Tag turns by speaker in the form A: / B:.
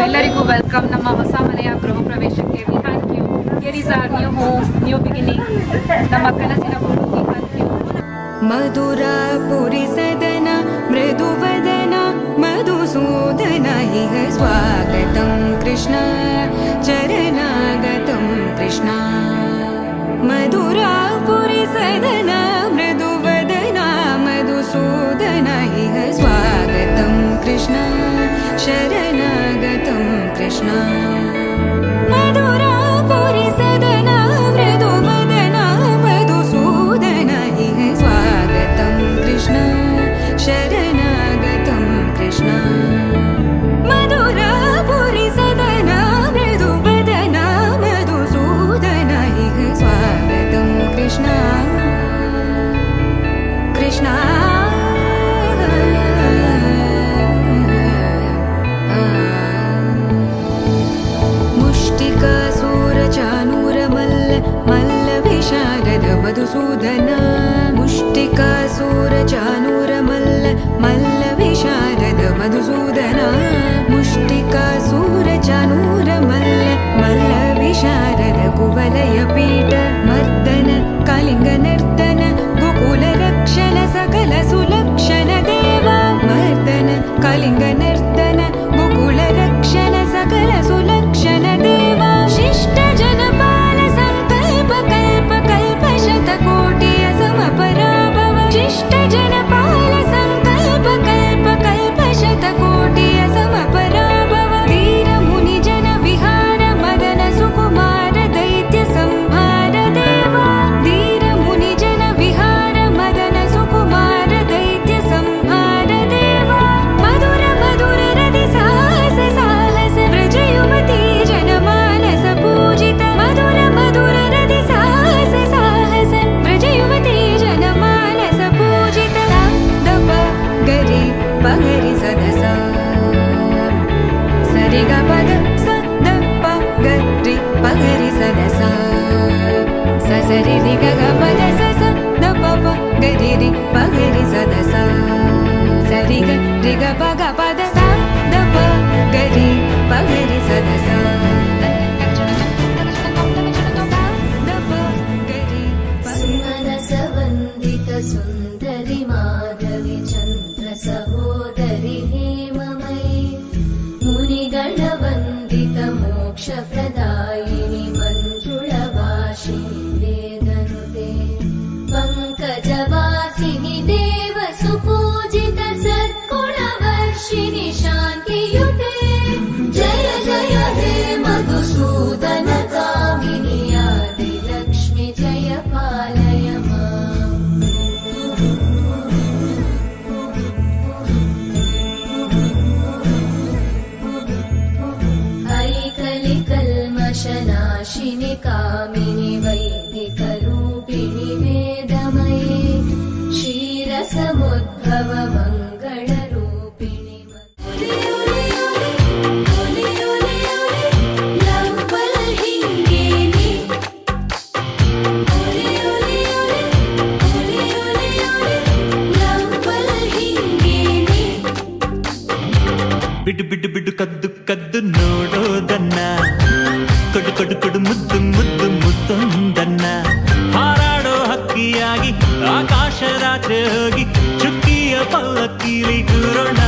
A: ಎಲ್ಲರಿಗೂ ವೆಲ್ಕಮ್ ನಮ್ಮ ಹೊಸ ಮನೆಯ ಗೃಹ ಪ್ರವೇಶಕ್ಕೆ. We thank you. Here is our new home, new beginning. ನಮ್ಮ ಕನಸಿನ ಬೂಡು. We thank you.
B: ಮಧುರಾಪುರಿ ಸದನ ಮೃದುವದನ ಮಧುಸೂದನ ಇಹ ಸ್ವಾಗತಂ ಕೃಷ್ಣ ಚರಣಾಗತಂ ಕೃಷ್ಣ. ಮಧುರಾಪುರಿ ಸದನ ಮೃದುವದನ ಮಧುಸೂದನ ಇಹ ಸ್ವಾಗತಂ ಕೃಷ್ಣ ಶರಣಾಗತಂ ಕೃಷ್ಣ. ಮಧುರಾಪುರಿ ಸದನ ಮೃದುವದನ ಮಧುಸೂದನ ಇಹ ಸ್ವಾಗತಂ ಕೃಷ್ಣ ಶರಣಾಗತಂ ಕೃಷ್ಣ. ಮಧುರಾಪುರಿ ಸದನ ಮೃದುವದನ ಮಧುಸೂದನ ಇಹ ಸ್ವಾಗತಂ ಕೃಷ್ಣ ಕೃಷ್ಣ. ಮಧುಸೂದನ ಮುಷ್ಟಿಕಾಸೂರ ಚಾನೂರ ಮಲ್ಲ ಮಲ್ಲ ವಿಶಾರದ ಮಧುಸೂದನ ಮುಷ್ಟಿಕಾಸೂರ ಚಾನೂರ ಮಲ್ಲ ಮಲ್ಲ ವಿಶಾರದ ಕುವಲಯ ಪೀಠ ಮರ್ದನ ಕಾಲಿಂಗ ನರ್ತನ ಗೋಕುಲ ರಕ್ಷಣ ಸಕಲ ಸುಲಕ್ಷಣ ದೇವ. ಮರ್ದನ ಕಾಲಿಂಗ ನರ್ತನ ಗೋಕುಲ ರಕ್ಷಣ ಸಕಲ ಸುಲಕ್ಷಣ ದೇವ. ಶಿಷ್ಟ ಜನಪಾಲ ಸಂಕಲ್ಪ ಕಲ್ಪ ಕಲ್ಪ ಶತಕೋಟಿಯ ಸಮಪರಾಭವ. ಶಿಷ್ಟ ಜನಪಾಲ ಸಂಕಲ್ಪ ಕಲ್ಪ ಕಲ್ಪ ಶತಕೋಟಿಯ ಸಮಪರಾಭವ. ಧೀರ ಮುನಿ ಜನ ವಿಹಾರ ಮದನ ಸುಕುಮಾರ ದೈತ್ಯ ಸಂಹಾರ ದೇವ. ಧೀರ ಮುನಿ ಜನ ವಿಹಾರ ಮದನ ಸುಕುಮಾರ ದೈತ್ಯ ಸಂಹಾರ ದೇವ. ಮಧುರ ಮಧುರ ರತಿ ಸಾಹಸ ಸಾಹಸ ವ್ರಜ ಯುವತಿ ಜನಮಾನಸ ಪೂಜಿತ. ಮಧುರ ಮಧುರ ರತಿ ಸಾಹಸ ಸಾಹಸ ವ್ರಜ ಯುವತಿ ಜನಮಾನಸ ಪೂಜಿತ. ದಪ ಗರಿ ಪಗರಿ ಸದಸ ಸರಿಗ ಪದ ಸ ದಪ ಗರಿ ಪಗರಿ ಸದಸ ಸರಿ ರಿ ಗ ಪದ ಸ ದಪ ಪ ಗರಿ ರಿ ಪಗರಿ ಸದಸ ಸರಿ ಗ ರಿ ಗ ಪಗ ಪದ ಸ ದಪ ಗರಿ ಪಗರಿ ಸದಸ ದಪ ಗರಿ
C: ಸುಮನಸ ವಂದಿತ ಸುಂದರಿ ಮಾಧವಿ ಚಂದ್ರ ಸಹೋದರಿ ಹೇಮಮಯಿ. ಮುನಿಗಣ ವಂದಿತ ಮೋಕ್ಷ ಪ್ರದಾಯಿನಿ ಮಂಜುಳ ಭಾಷಿಣಿ ವೇದನುತೆ. ಪಂಕಜವಾಸಿನಿ ದೇವ ಸುಪೂಜಿತ ಸದ್ಗುಣ ವರ್ಷಿಣಿ ಶಾಂತಿಯುತೆ. ಜಯ ಜಯ ಹೇ ಮಧುಸೂದನ ಕಾಮಿನಿ ಆದಿ ಲಕ್ಷ್ಮಿ ಜಯ ಪಾಲಯ ಮಾಂ. ಐಕಲಿ ಕಲ್ಮಶನಾಶಿನಿ ಕಾಮಿನಿ ವೈದಿಕ ರೂಪಿಣಿ ವೇದಮಯಿ. ಕ್ಷೀರಸಮುದ್ಭವ ಮಂಗಳ ರೂಪಿಣಿ. ಲಂಬಲ್ ಹಿಂಗೇನಿ ಲಂಬಲ್ ಹಿಂಗೇನಿ.
D: ಬಿಡು ಬಿಡು ಬಿಡು ಕದ್ದು ಕದ್ದು ನೋಡೋದನ್ನ ಕೊಡು ಕೊಡು ಕೊಡು ಮುದ್ದು ಮುದ್ದು ಮುತ್ತೊಂದನ್ನ. ಹಾರಾಡೋ ಹಕ್ಕಿಯಾಗಿ ಆಕಾಶ ರಾತ್ರಿ ಹೋಗಿ ಚುಕ್ಕಿಯ ಪಲ್ಲಕ್ಕಿಲಿ ಕೂರೋಣ.